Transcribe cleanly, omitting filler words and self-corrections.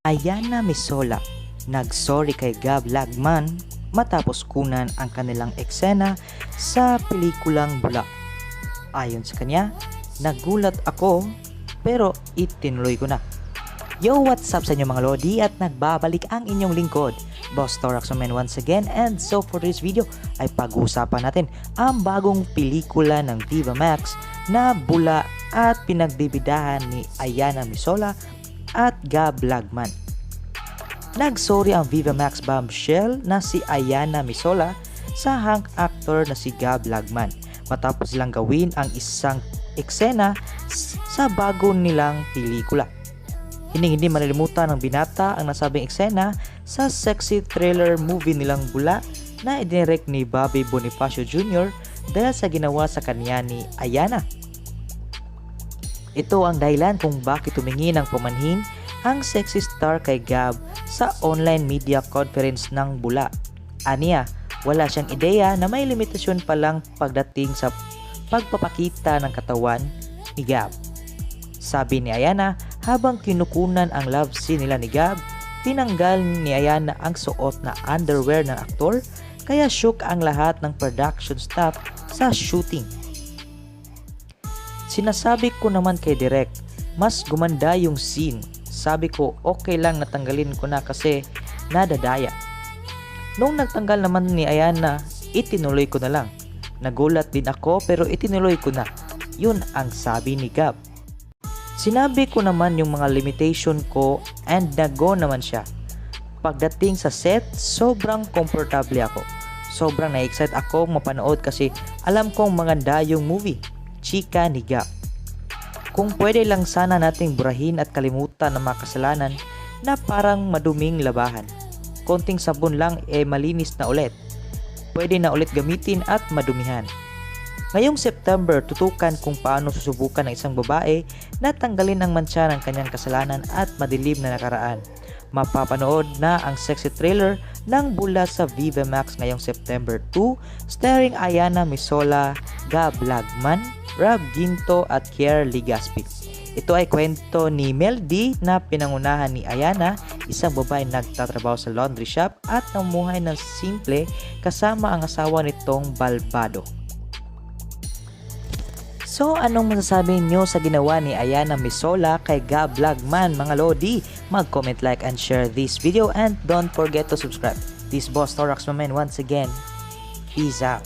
Ayana Misola nagsorry kay Gab Lagman matapos kunan ang kanilang eksena sa pelikulang Bula. Ayon sa kanya, nagulat ako pero itinuloy ko na. Yo, what's up sa inyo mga lodi at nagbabalik ang inyong lingkod, Boss Torax Man once again, and so for this video ay pag-uusapan natin ang bagong pelikula ng Viva Max na Bula at pinagbibidahan ni Ayana Misola at Gab Lagman. Nagsorry ang Viva Max bombshell na si Ayana Misola sa hunk actor na si Gab Lagman matapos silang gawin ang isang eksena sa bago nilang pelikula. Hindi malilimutan ng binata ang nasabing eksena sa sexy thriller movie nilang Bula na idinirect ni Bobby Bonifacio Jr. dahil sa ginawa sa kanya ni Ayana. Ito ang dahilan kung bakit tumingin ng pamanhin ang sexy star kay Gab sa online media conference ng Bula. Aniya, wala siyang ideya na may limitasyon palang pagdating sa pagpapakita ng katawan ni Gab. Sabi ni Ayana, habang kinukunan ang love scene nila ni Gab, tinanggal ni Ayana ang suot na underwear ng aktor kaya shook ang lahat ng production staff sa shooting. Sinasabi ko naman kay Direk, mas gumanda yung scene. Sabi ko okay lang natanggalin ko na kasi nadadaya. Nung nagtanggal naman ni Ayana, itinuloy ko na lang. Nagulat din ako pero itinuloy ko na. Yun ang sabi ni Gab. Sinabi ko naman yung mga limitation ko and nag-go naman siya. Pagdating sa set, sobrang komportable ako. Sobrang na-excite ako mapanood kasi alam kong maganda yung movie. Chika ni Gab. Kung pwede lang sana nating burahin at kalimutan ng mga kasalanan na parang maduming labahan. Konting sabon lang malinis na ulit. Pwede na ulit gamitin at madumihan. Ngayong September, tutukan kung paano susubukan ng isang babae na tanggalin ang mantsa ng kanyang kasalanan at madilim na nakaraan. Mapapanood na ang sexy trailer ng Bula sa Viva Max ngayong September 2, starring Ayana Misola, Gab Lagman, Rob Ginto at Kier Legaspi. Ito ay kwento ni Mel D na pinangunahan ni Ayana, isang babae nagtatrabaho sa laundry shop at namuhay ng simple kasama ang asawa nitong balbado. So anong masasabi nyo sa ginawa ni Ayana Misola kay Gab Lagman mga lodi? Mag-comment, like, and share this video and don't forget to subscribe. This Boss Torax Man once again. Peace out.